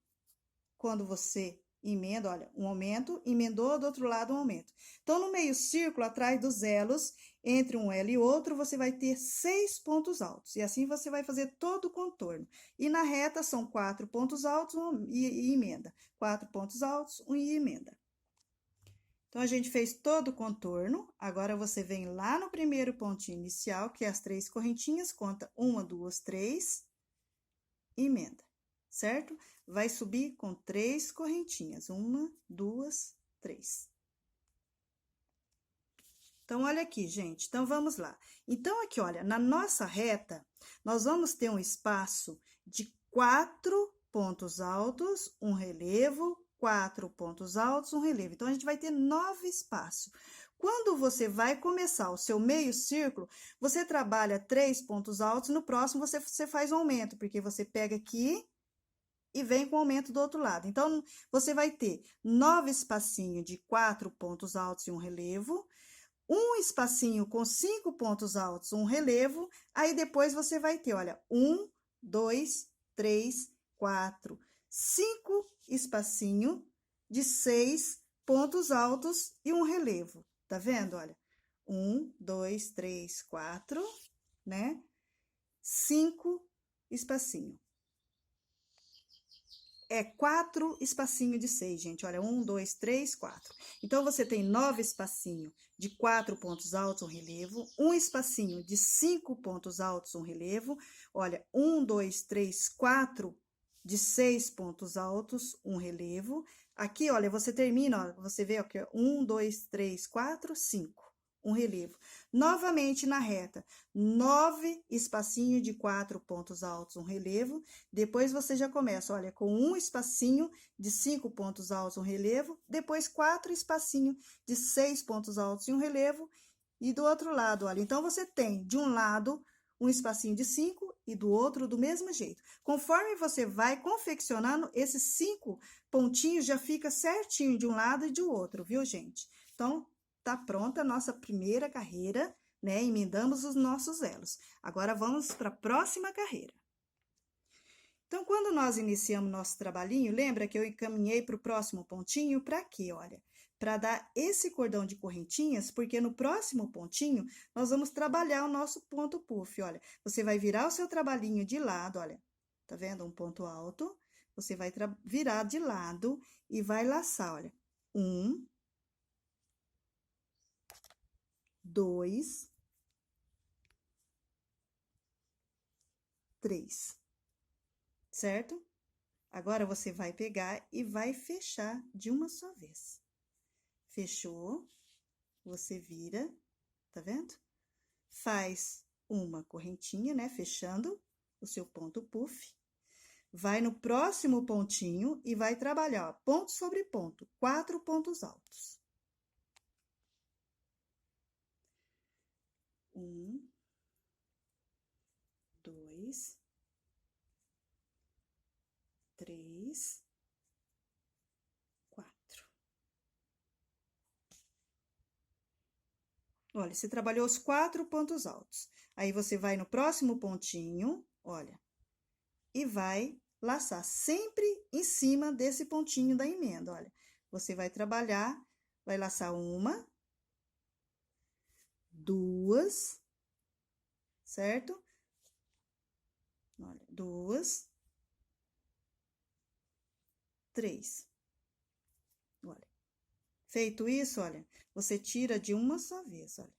quando você emenda, olha, um aumento, emendou do outro lado um aumento. Então, no meio círculo, atrás dos elos, entre um elo e outro, você vai ter 6 pontos altos. E assim você vai fazer todo o contorno. E na reta são 4 pontos altos e emenda. 4 pontos altos, e emenda. Então, a gente fez todo o contorno. Agora, você vem lá no primeiro pontinho inicial, que é as 3 correntinhas, conta 1, 2, 3, emenda, certo? Vai subir com 3 correntinhas. 1, 2, 3. Então, olha aqui, gente. Então, vamos lá. Então, aqui, olha, na nossa reta, nós vamos ter um espaço de 4 pontos altos, um relevo, 4 pontos altos, um relevo. Então, a gente vai ter 9 espaços. Quando você vai começar o seu meio círculo, você trabalha 3 pontos altos, no próximo você faz um aumento, porque você pega aqui e vem com aumento do outro lado. Então, você vai ter 9 espacinhos de 4 pontos altos e um relevo, um espacinho com 5 pontos altos, um relevo, aí depois você vai ter, olha, 1, 2, 3, 4, 5 espacinho de 6 pontos altos e um relevo. Tá vendo? Olha, 1, 2, 3, 4, né? 5 espacinho. É 4 espacinho de 6, gente. Olha, 1, 2, 3, 4. Então, você tem 9 espacinho de 4 pontos altos, um relevo. Um espacinho de 5 pontos altos, um relevo. Olha, 1, 2, 3, 4 de 6 pontos altos, um relevo. Aqui, olha, você termina, ó, você vê aqui, 1, 2, 3, 4, 5. Um relevo. Novamente na reta, 9 espacinho de 4 pontos altos, um relevo. Depois você já começa, olha, com um espacinho de 5 pontos altos, um relevo. Depois 4 espacinho de 6 pontos altos e um relevo. E do outro lado, olha, então você tem de um lado um espacinho de 5 e do outro do mesmo jeito. Conforme você vai confeccionando, esses 5 pontinhos já fica certinho de um lado e de outro, viu, gente? Então, tá pronta a nossa primeira carreira, né? Emendamos os nossos elos. Agora, vamos para a próxima carreira. Então, quando nós iniciamos nosso trabalhinho, lembra que eu encaminhei para o próximo pontinho? Para quê? Olha, para dar esse cordão de correntinhas, porque no próximo pontinho, nós vamos trabalhar o nosso ponto puff. Olha, você vai virar o seu trabalhinho de lado, olha, tá vendo? Um ponto alto. Você vai virar de lado e vai laçar, olha. 1, 2, 3, certo? Agora, você vai pegar e vai fechar de uma só vez. Fechou, você vira, tá vendo? Faz uma correntinha, né? Fechando o seu ponto puff. Vai no próximo pontinho e vai trabalhar, ó, ponto sobre ponto, 4 pontos altos. 1, 2, 3, 4. Olha, você trabalhou os 4 pontos altos. Aí, você vai no próximo pontinho, olha, e vai laçar sempre em cima desse pontinho da emenda, olha. Você vai trabalhar, vai laçar 1, 2, certo? Olha, 2, 3. Olha. Feito isso, olha, você tira de uma só vez, olha.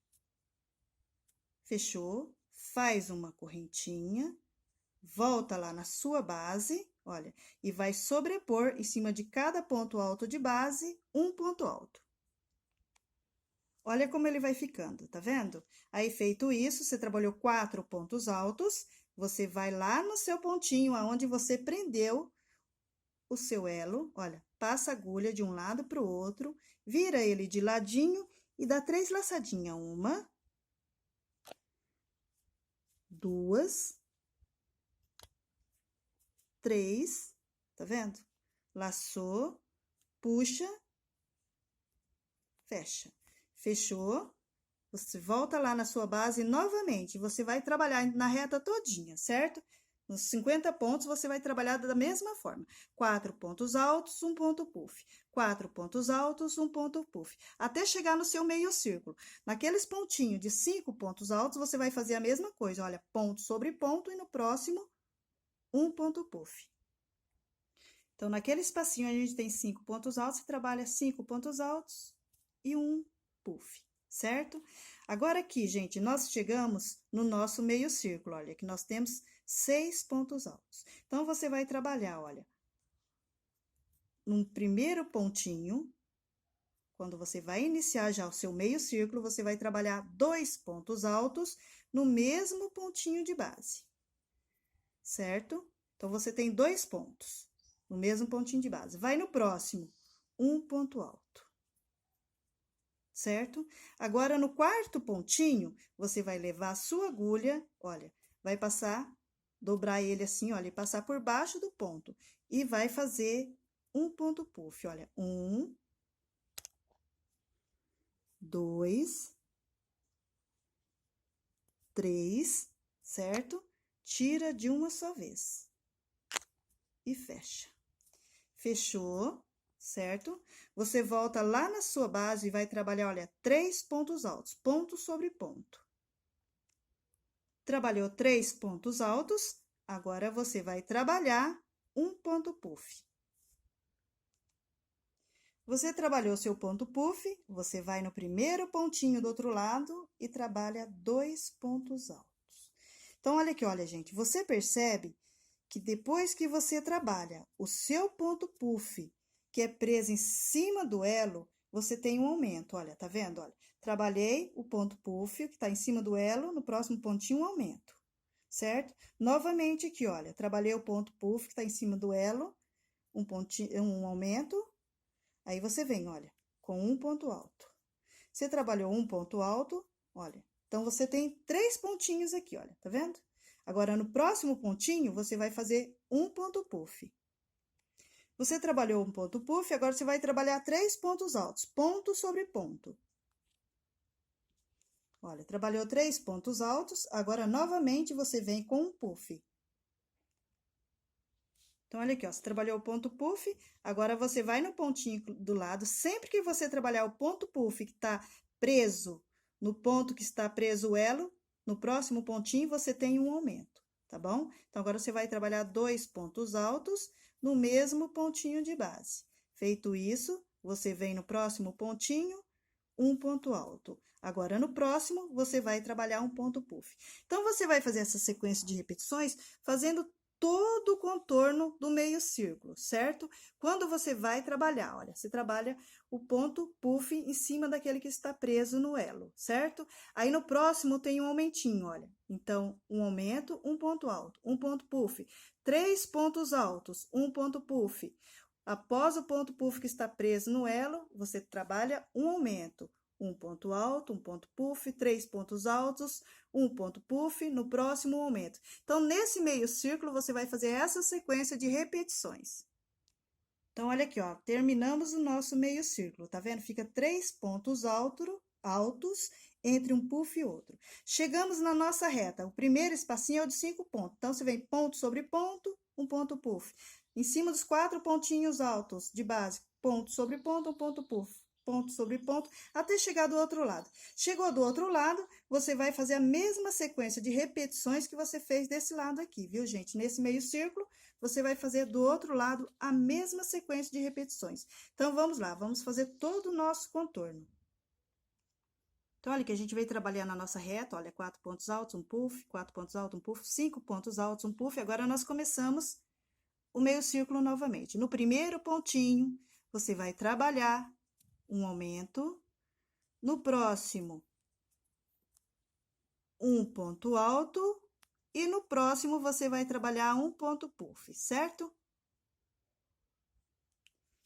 Fechou, faz uma correntinha, volta lá na sua base, olha, e vai sobrepor em cima de cada ponto alto de base, um ponto alto. Olha como ele vai ficando, tá vendo? Aí, feito isso, você trabalhou 4 pontos altos, você vai lá no seu pontinho, aonde você prendeu o seu elo, olha, passa a agulha de um lado para o outro, vira ele de ladinho e dá 3 laçadinhas. 1, 2, 3, tá vendo? Laçou, puxa, fecha. Fechou, você volta lá na sua base novamente, você vai trabalhar na reta todinha, certo? Nos 50 pontos, você vai trabalhar da mesma forma. 4 pontos altos, um ponto puff. 4 pontos altos, um ponto puff. Até chegar no seu meio círculo. Naqueles pontinhos de 5 pontos altos, você vai fazer a mesma coisa. Olha, ponto sobre ponto e no próximo, um ponto puff. Então, naquele espacinho, a gente tem 5 pontos altos, você trabalha 5 pontos altos e um puff, certo? Agora, aqui, gente, nós chegamos no nosso meio círculo, olha, que nós temos 6 pontos altos. Então, você vai trabalhar, olha, num primeiro pontinho, quando você vai iniciar já o seu meio círculo, você vai trabalhar 2 pontos altos no mesmo pontinho de base, certo? Então, você tem 2 pontos no mesmo pontinho de base. Vai no próximo, um ponto alto. certo? Agora, no quarto pontinho, você vai levar a sua agulha, olha, vai passar, dobrar ele assim, olha, e passar por baixo do ponto. E vai fazer um ponto puff, olha, 1, 2, 3, certo? Tira de uma só vez. E fecha. Fechou, certo? Você volta lá na sua base e vai trabalhar, olha, 3 pontos altos, ponto sobre ponto. Trabalhou 3 pontos altos, agora você vai trabalhar um ponto puff. Você trabalhou seu ponto puff, você vai no primeiro pontinho do outro lado e trabalha 2 pontos altos. Então, olha aqui, olha, gente, você percebe que depois que você trabalha o seu ponto puff, que é preso em cima do elo, você tem um aumento, olha, tá vendo? Olha, trabalhei o ponto puff, que tá em cima do elo, no próximo pontinho, um aumento, certo? Novamente aqui, olha, trabalhei o ponto puff, que tá em cima do elo, um pontinho, um aumento, aí você vem, olha, com um ponto alto. Você trabalhou um ponto alto, olha, então você tem 3 pontinhos aqui, olha, tá vendo? Agora, no próximo pontinho, você vai fazer um ponto puff. Você trabalhou um ponto puff, agora você vai trabalhar 3 pontos altos, ponto sobre ponto. Olha, trabalhou 3 pontos altos, agora, novamente, você vem com um puff. Então, olha aqui, ó, você trabalhou o ponto puff, agora você vai no pontinho do lado. Sempre que você trabalhar o ponto puff que está preso no ponto que está preso o elo, no próximo pontinho você tem um aumento, tá bom? Então, agora você vai trabalhar 2 pontos altos no mesmo pontinho de base. Feito isso, você vem no próximo pontinho, um ponto alto. Agora, no próximo, você vai trabalhar um ponto puff. Então, você vai fazer essa sequência de repetições fazendo todo o contorno do meio círculo, certo? Quando você vai trabalhar, olha, você trabalha o ponto puff em cima daquele que está preso no elo, certo? Aí no próximo tem um aumentinho, olha. Então, um aumento, um ponto alto, um ponto puff, 3 pontos altos, um ponto puff. Após o ponto puff que está preso no elo, você trabalha um aumento, um ponto alto, um ponto puff, 3 pontos altos, um ponto puff, no próximo aumento. Então, nesse meio círculo, você vai fazer essa sequência de repetições. Então, olha aqui, ó, terminamos o nosso meio círculo, tá vendo? Fica 3 pontos altos entre um puff e outro. Chegamos na nossa reta, o primeiro espacinho é o de 5 pontos. Então, você vem ponto sobre ponto, um ponto puff. Em cima dos 4 pontinhos altos de base, ponto sobre ponto, um ponto puff. Ponto sobre ponto, até chegar do outro lado. Chegou do outro lado, você vai fazer a mesma sequência de repetições que você fez desse lado aqui, viu, gente? Nesse meio círculo, você vai fazer do outro lado a mesma sequência de repetições. Então, vamos lá, vamos fazer todo o nosso contorno. Então, olha que a gente veio trabalhar na nossa reta, olha, 4 pontos altos, um puff, 4 pontos altos, um puff, 5 pontos altos, um puff. Agora, nós começamos o meio círculo novamente. No primeiro pontinho, você vai trabalhar um aumento, no próximo, um ponto alto, e no próximo você vai trabalhar um ponto puff, certo?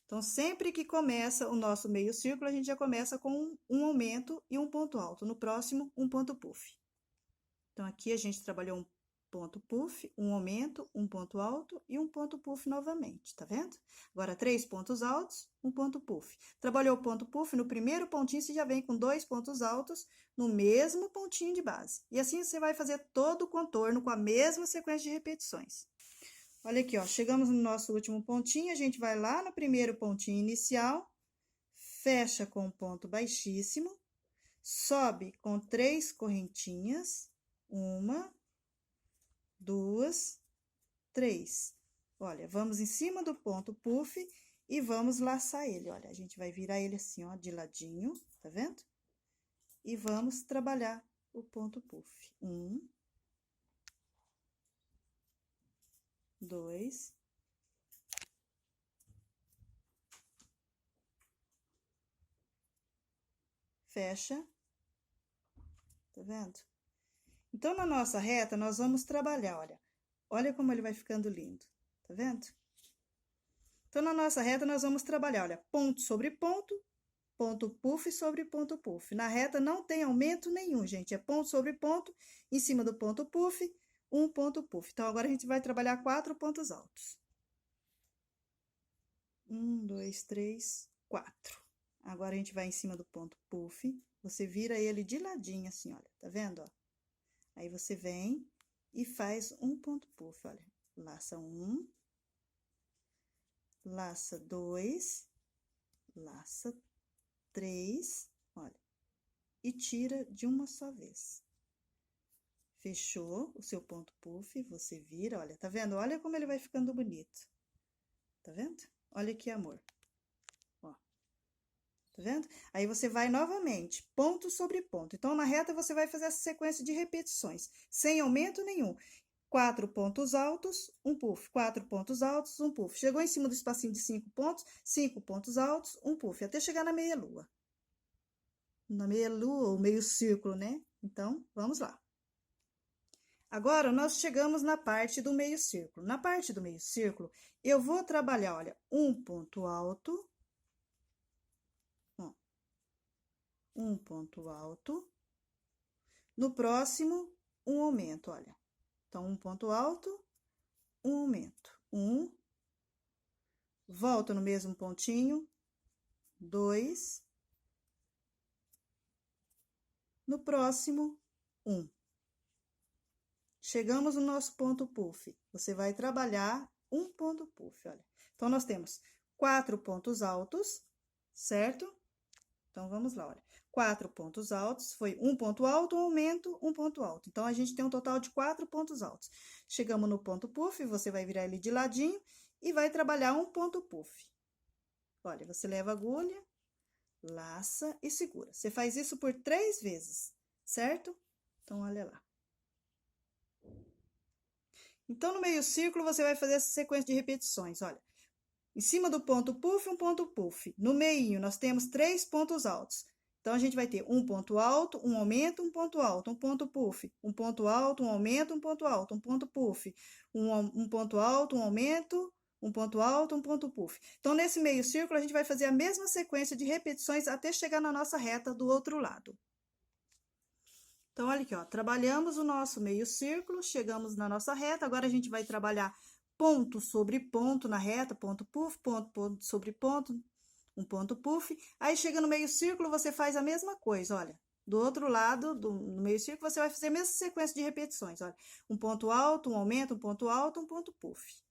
Então, sempre que começa o nosso meio círculo, a gente já começa com um aumento e um ponto alto. No próximo, um ponto puff. Então, aqui a gente trabalhou um ponto puff, um aumento, um ponto alto e um ponto puff novamente, tá vendo? Agora, 3 pontos altos, um ponto puff. Trabalhou o ponto puff, no primeiro pontinho você já vem com 2 pontos altos no mesmo pontinho de base. E assim você vai fazer todo o contorno com a mesma sequência de repetições. Olha aqui, ó, chegamos no nosso último pontinho, a gente vai lá no primeiro pontinho inicial, fecha com um ponto baixíssimo, sobe com 3 correntinhas, 1, 2, 3. Olha, vamos em cima do ponto puff e vamos laçar ele. Olha, a gente vai virar ele assim, ó, de ladinho, tá vendo? E vamos trabalhar o ponto puff. 1, 2, 3. Fecha. Tá vendo? Então, na nossa reta, nós vamos trabalhar, olha. Olha como ele vai ficando lindo, tá vendo? Então, na nossa reta, nós vamos trabalhar, olha, ponto sobre ponto, ponto puff sobre ponto puff. Na reta não tem aumento nenhum, gente. É ponto sobre ponto, em cima do ponto puff, um ponto puff. Então, agora a gente vai trabalhar 4 pontos altos. 1, 2, 3, 4. Agora, a gente vai em cima do ponto puff. Você vira ele de ladinho, assim, olha. Tá vendo, ó? Aí, você vem e faz um ponto puff, olha. Laça 1. Laça 2. Laça 3, olha, e tira de uma só vez. Fechou o seu ponto puff, você vira, olha, tá vendo? Olha como ele vai ficando bonito. Tá vendo? Olha que amor. Ó. Tá vendo? Aí, você vai novamente, ponto sobre ponto. Então, na reta, você vai fazer essa sequência de repetições, sem aumento nenhum. 4 pontos altos, um puff. 4 pontos altos, um puff. Chegou em cima do espacinho de 5 pontos, 5 pontos altos, um puff, até chegar na meia-lua. Na meia-lua, ou meio círculo, né? Então, vamos lá. Agora, nós chegamos na parte do meio círculo. Na parte do meio círculo, eu vou trabalhar, olha, um ponto alto. Ó, um ponto alto. No próximo, um aumento, olha. Então, um ponto alto, um aumento. 1, volta no mesmo pontinho, 2, no próximo, 1. Chegamos no nosso ponto puff. Você vai trabalhar um ponto puff, olha. Então, nós temos 4 pontos altos, certo? Então, vamos lá, olha. 4 pontos altos, foi um ponto alto, um aumento, um ponto alto. Então, a gente tem um total de 4 pontos altos. Chegamos no ponto puff, você vai virar ele de ladinho e vai trabalhar um ponto puff. Olha, você leva a agulha, laça e segura. Você faz isso por 3 vezes, certo? Então, olha lá. Então, no meio círculo, você vai fazer essa sequência de repetições, olha. Em cima do ponto puff, um ponto puff. No meio, nós temos 3 pontos altos. Então, a gente vai ter um ponto alto, um aumento, um ponto alto, um ponto puff. Um ponto alto, um aumento, um ponto alto, um ponto puff. Um ponto alto, um aumento, um ponto alto, um ponto puff. Então, nesse meio círculo, a gente vai fazer a mesma sequência de repetições até chegar na nossa reta do outro lado. Então, olha aqui, ó, trabalhamos o nosso meio círculo, chegamos na nossa reta, agora a gente vai trabalhar ponto sobre ponto na reta, ponto puff, ponto sobre ponto, um ponto puff. Aí, chega no meio círculo, você faz a mesma coisa, olha. Do outro lado, no meio círculo, você vai fazer a mesma sequência de repetições, olha. Um ponto alto, um aumento, um ponto alto, um ponto puff,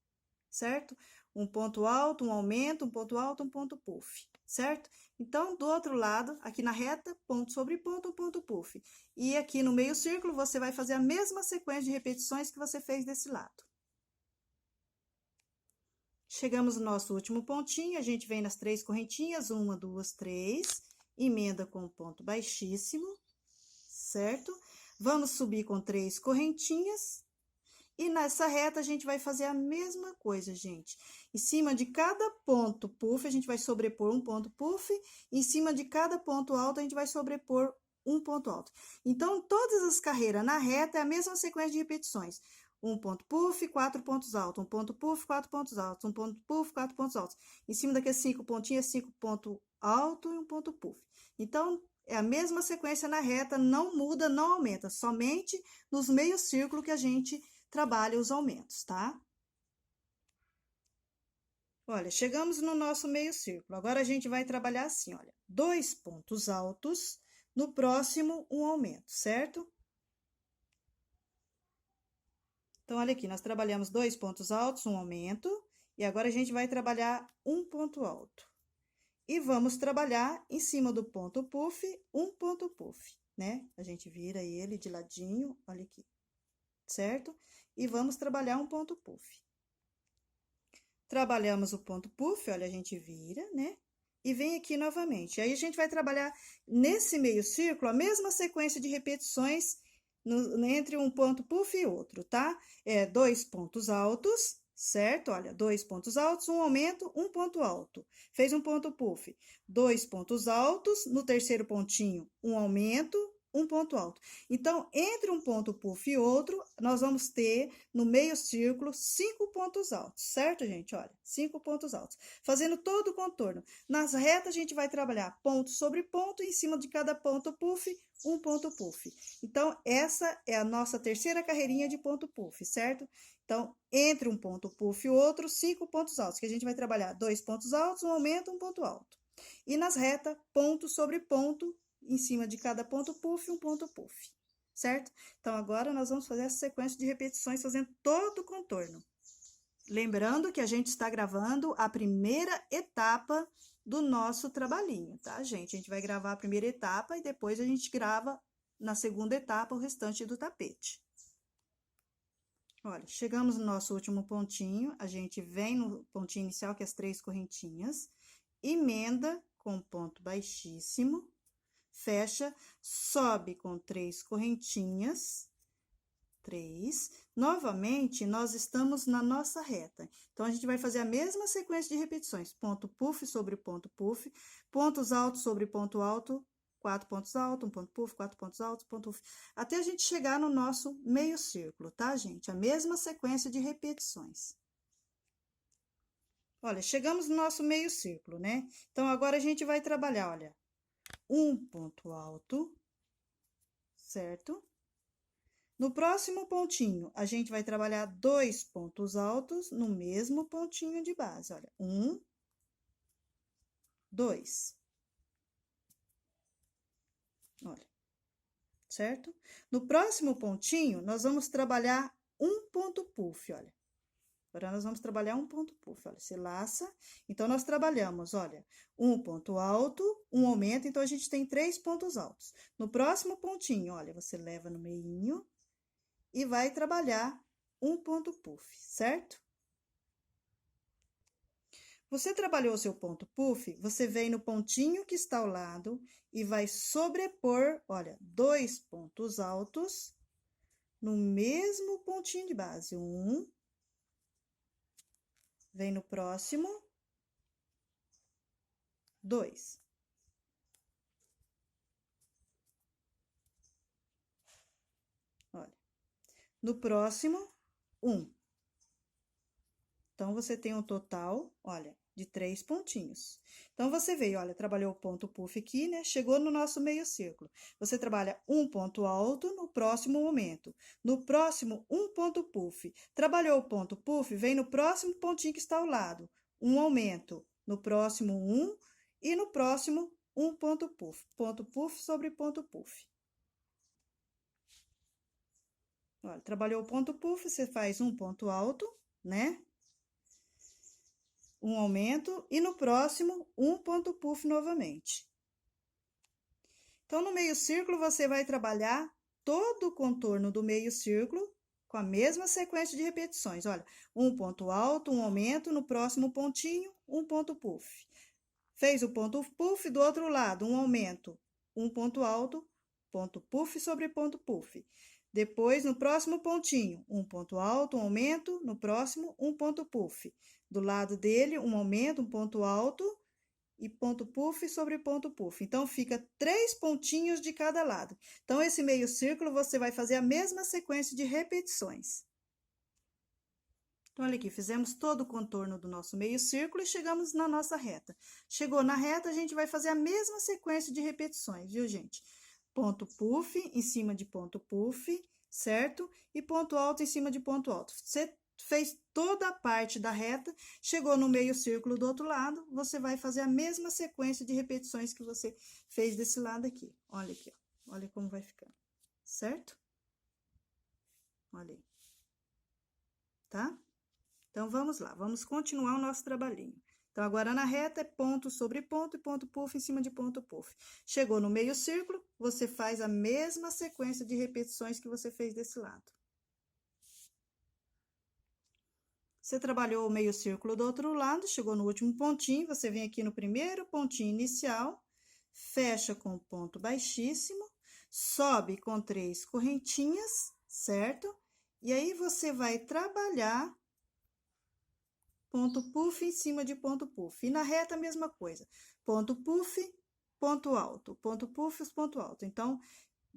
certo? Um ponto alto, um aumento, um ponto alto, um ponto puff, certo? Então, do outro lado, aqui na reta, ponto sobre ponto, um ponto puff. E aqui no meio círculo, você vai fazer a mesma sequência de repetições que você fez desse lado. Chegamos no nosso último pontinho, a gente vem nas 3 correntinhas, 1, 2, 3, emenda com um ponto baixíssimo, certo? Vamos subir com 3 correntinhas. E nessa reta, a gente vai fazer a mesma coisa, gente. Em cima de cada ponto puff, a gente vai sobrepor um ponto puff. Em cima de cada ponto alto, a gente vai sobrepor um ponto alto. Então, todas as carreiras na reta é a mesma sequência de repetições. Um ponto puff, 4 pontos altos. Um ponto puff, 4 pontos altos. Um ponto puff, 4 pontos altos. Em cima daqueles 5 pontinhos, 5 pontos altos e um ponto puff. Então, é a mesma sequência na reta, não muda, não aumenta. Somente nos meios círculos que a gente trabalha os aumentos, tá? Olha, chegamos no nosso meio círculo. Agora, a gente vai trabalhar assim, olha. 2 pontos altos, no próximo, um aumento, certo? Então, olha aqui, nós trabalhamos 2 pontos altos, um aumento. E agora, a gente vai trabalhar um ponto alto. E vamos trabalhar em cima do ponto puff, um ponto puff, né? A gente vira ele de ladinho, olha aqui, certo? E vamos trabalhar um ponto puff. Trabalhamos o ponto puff, olha, a gente vira, né? E vem aqui novamente. Aí, a gente vai trabalhar nesse meio círculo a mesma sequência de repetições entre um ponto puff e outro, tá? 2 pontos altos, certo? Olha, 2 pontos altos, um aumento, um ponto alto. Fez um ponto puff. 2 pontos altos, no terceiro pontinho, um aumento, um ponto alto. Então, entre um ponto puff e outro, nós vamos ter no meio círculo 5 pontos altos, certo, gente? Olha, 5 pontos altos. Fazendo todo o contorno. Nas retas, a gente vai trabalhar ponto sobre ponto, e em cima de cada ponto puff, um ponto puff. Então, essa é a nossa terceira carreirinha de ponto puff, certo? Então, entre um ponto puff e outro, 5 pontos altos, que a gente vai trabalhar 2 pontos altos, um aumento, um ponto alto. E nas retas, ponto sobre ponto, em cima de cada ponto puff, um ponto puff, certo? Então, agora nós vamos fazer essa sequência de repetições fazendo todo o contorno. Lembrando que a gente está gravando a primeira etapa do nosso trabalhinho, tá, gente? A gente vai gravar a primeira etapa e depois a gente grava na segunda etapa o restante do tapete. Olha, chegamos no nosso último pontinho, a gente vem no pontinho inicial, que é as 3 correntinhas, emenda com ponto baixíssimo, fecha, sobe com 3 correntinhas, 3. Novamente, nós estamos na nossa reta. Então, a gente vai fazer a mesma sequência de repetições. Ponto puff sobre ponto puff, pontos altos sobre ponto alto, 4 pontos altos, um ponto puff, 4 pontos altos, ponto puff, até a gente chegar no nosso meio círculo, tá, gente? A mesma sequência de repetições. Olha, chegamos no nosso meio círculo, né? Então, agora a gente vai trabalhar, olha, um ponto alto, certo? No próximo pontinho, a gente vai trabalhar 2 pontos altos no mesmo pontinho de base, olha, 1, 2. Olha, certo? No próximo pontinho, nós vamos trabalhar um ponto puff, olha. Agora, nós vamos trabalhar um ponto puff, olha, você laça. Então, nós trabalhamos, olha, um ponto alto, um aumento, então, a gente tem 3 pontos altos. No próximo pontinho, olha, você leva no meinho e vai trabalhar um ponto puff, certo? Você trabalhou o seu ponto puff, você vem no pontinho que está ao lado e vai sobrepor, olha, 2 pontos altos no mesmo pontinho de base. 1. Vem no próximo, 2. Olha, no próximo, 1. Então, você tem um total, olha, de 3 pontinhos. Então, você veio, olha, trabalhou o ponto puff aqui, né? Chegou no nosso meio círculo. Você trabalha um ponto alto no próximo momento. No próximo, um ponto puff. Trabalhou o ponto puff, vem no próximo pontinho que está ao lado. Um aumento. No próximo, 1. E no próximo, um ponto puff. Ponto puff sobre ponto puff. Olha, trabalhou o ponto puff, você faz um ponto alto, né? Um aumento, e no próximo, um ponto puff novamente. Então, no meio círculo, você vai trabalhar todo o contorno do meio círculo com a mesma sequência de repetições. Olha, um ponto alto, um aumento, no próximo pontinho, um ponto puff. Fez o ponto puff, do outro lado, um aumento, um ponto alto, ponto puff sobre ponto puff. Depois, no próximo pontinho, um ponto alto, um aumento, no próximo, um ponto puff. Do lado dele, um aumento, um ponto alto e ponto puff sobre ponto puff. Então, fica 3 pontinhos de cada lado. Então, esse meio círculo, você vai fazer a mesma sequência de repetições. Então, olha aqui, fizemos todo o contorno do nosso meio círculo e chegamos na nossa reta. Chegou na reta, a gente vai fazer a mesma sequência de repetições, viu, gente? Ponto puff em cima de ponto puff, certo? E ponto alto em cima de ponto alto. Você fez toda a parte da reta, chegou no meio círculo do outro lado, você vai fazer a mesma sequência de repetições que você fez desse lado aqui. Olha aqui, ó. Olha como vai ficando, certo? Olha aí. Tá? Então, vamos lá, vamos continuar o nosso trabalhinho. Então, agora na reta é ponto sobre ponto e ponto puff em cima de ponto puff. Chegou no meio círculo, você faz a mesma sequência de repetições que você fez desse lado. Você trabalhou o meio círculo do outro lado, chegou no último pontinho, você vem aqui no primeiro pontinho inicial, fecha com ponto baixíssimo, sobe com 3 correntinhas, certo? E aí, você vai trabalhar ponto puff em cima de ponto puff. E na reta, a mesma coisa. Ponto puff, ponto alto. Ponto puff, ponto alto. Então,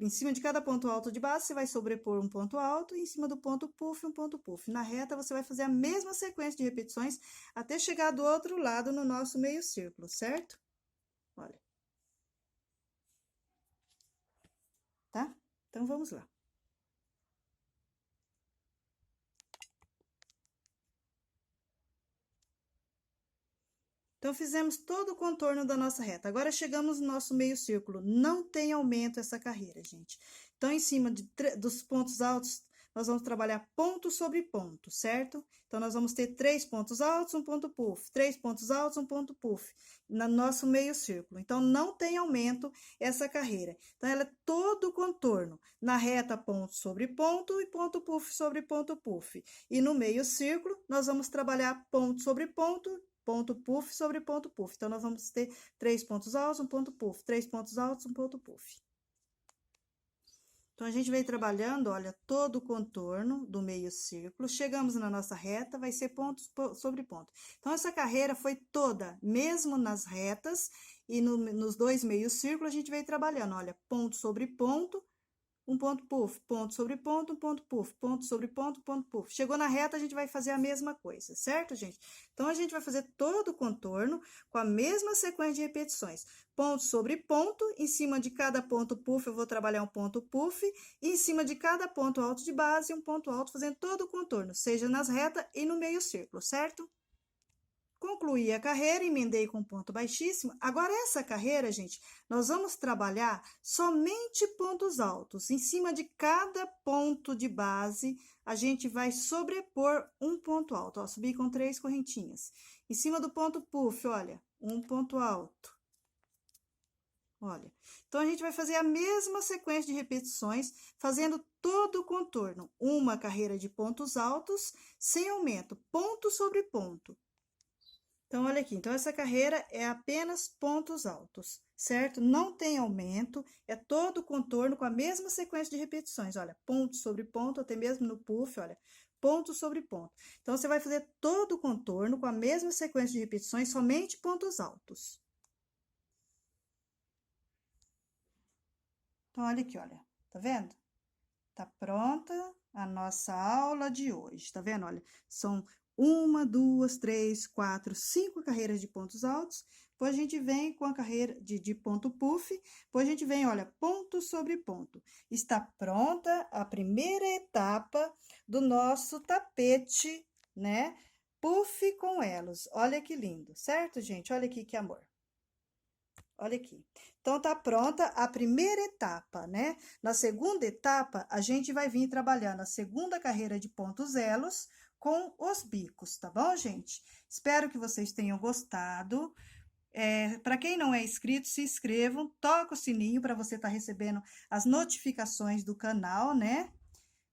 em cima de cada ponto alto de base, você vai sobrepor um ponto alto, e em cima do ponto puff, um ponto puff. Na reta, você vai fazer a mesma sequência de repetições até chegar do outro lado no nosso meio círculo, certo? Olha. Tá? Então, vamos lá. Então, fizemos todo o contorno da nossa reta. Agora, chegamos no nosso meio círculo. Não tem aumento essa carreira, gente. Então, em cima dos pontos altos, nós vamos trabalhar ponto sobre ponto, certo? Então, nós vamos ter 3 pontos altos, um ponto puff. 3 pontos altos, um ponto puff, no nosso meio círculo. Então, não tem aumento essa carreira. Então, ela é todo o contorno. Na reta, ponto sobre ponto e ponto puff sobre ponto puff. E no meio círculo, nós vamos trabalhar ponto sobre ponto, ponto puff sobre ponto puff. Então, nós vamos ter 3 pontos altos, um ponto puff, 3 pontos altos, um ponto puff. Então, a gente vem trabalhando, olha, todo o contorno do meio círculo. Chegamos na nossa reta, vai ser ponto sobre ponto. Então, essa carreira foi toda, mesmo nas retas e nos dois meios círculos, a gente vem trabalhando, olha, ponto sobre ponto, um ponto puff, ponto sobre ponto, um ponto puff, ponto sobre ponto, ponto puff. Chegou na reta, a gente vai fazer a mesma coisa, certo, gente? Então, a gente vai fazer todo o contorno com a mesma sequência de repetições. Ponto sobre ponto, em cima de cada ponto puff, eu vou trabalhar um ponto puff, e em cima de cada ponto alto de base, um ponto alto, fazendo todo o contorno, seja nas retas e no meio círculo, certo? Concluí a carreira, emendei com ponto baixíssimo. Agora, essa carreira, gente, nós vamos trabalhar somente pontos altos. Em cima de cada ponto de base, a gente vai sobrepor um ponto alto. Ó, subi com 3 correntinhas. Em cima do ponto puff, olha, um ponto alto. Olha, então, a gente vai fazer a mesma sequência de repetições, fazendo todo o contorno. Uma carreira de pontos altos, sem aumento, ponto sobre ponto. Então, olha aqui, então essa carreira é apenas pontos altos, certo? Não tem aumento, é todo o contorno com a mesma sequência de repetições, olha, ponto sobre ponto, até mesmo no puff, olha, ponto sobre ponto. Então, você vai fazer todo o contorno com a mesma sequência de repetições, somente pontos altos. Então, olha aqui, olha, tá vendo? Tá pronta a nossa aula de hoje, tá vendo? Olha, são 1, 2, 3, 4, 5 carreiras de pontos altos, depois a gente vem com a carreira de ponto puff, depois a gente vem, olha, ponto sobre ponto. Está pronta a primeira etapa do nosso tapete, né? Puff com elos. Olha que lindo, certo, gente? Olha aqui que amor. Olha aqui. Então, tá pronta a primeira etapa, né? Na segunda etapa, a gente vai vir trabalhando a segunda carreira de pontos elos com os bicos, tá bom, gente? Espero que vocês tenham gostado. Para quem não é inscrito, se inscrevam, toca o sininho para você estar recebendo as notificações do canal, né?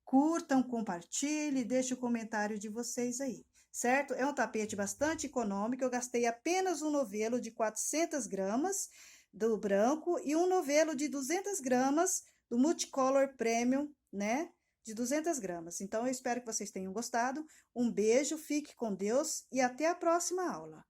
Curtam, compartilhem, deixe o comentário de vocês aí, certo? É um tapete bastante econômico, eu gastei apenas um novelo de 400 gramas do branco e um novelo de 200 gramas do Multicolor Premium, né? De 200 gramas. Então, eu espero que vocês tenham gostado. Um beijo, fique com Deus e até a próxima aula.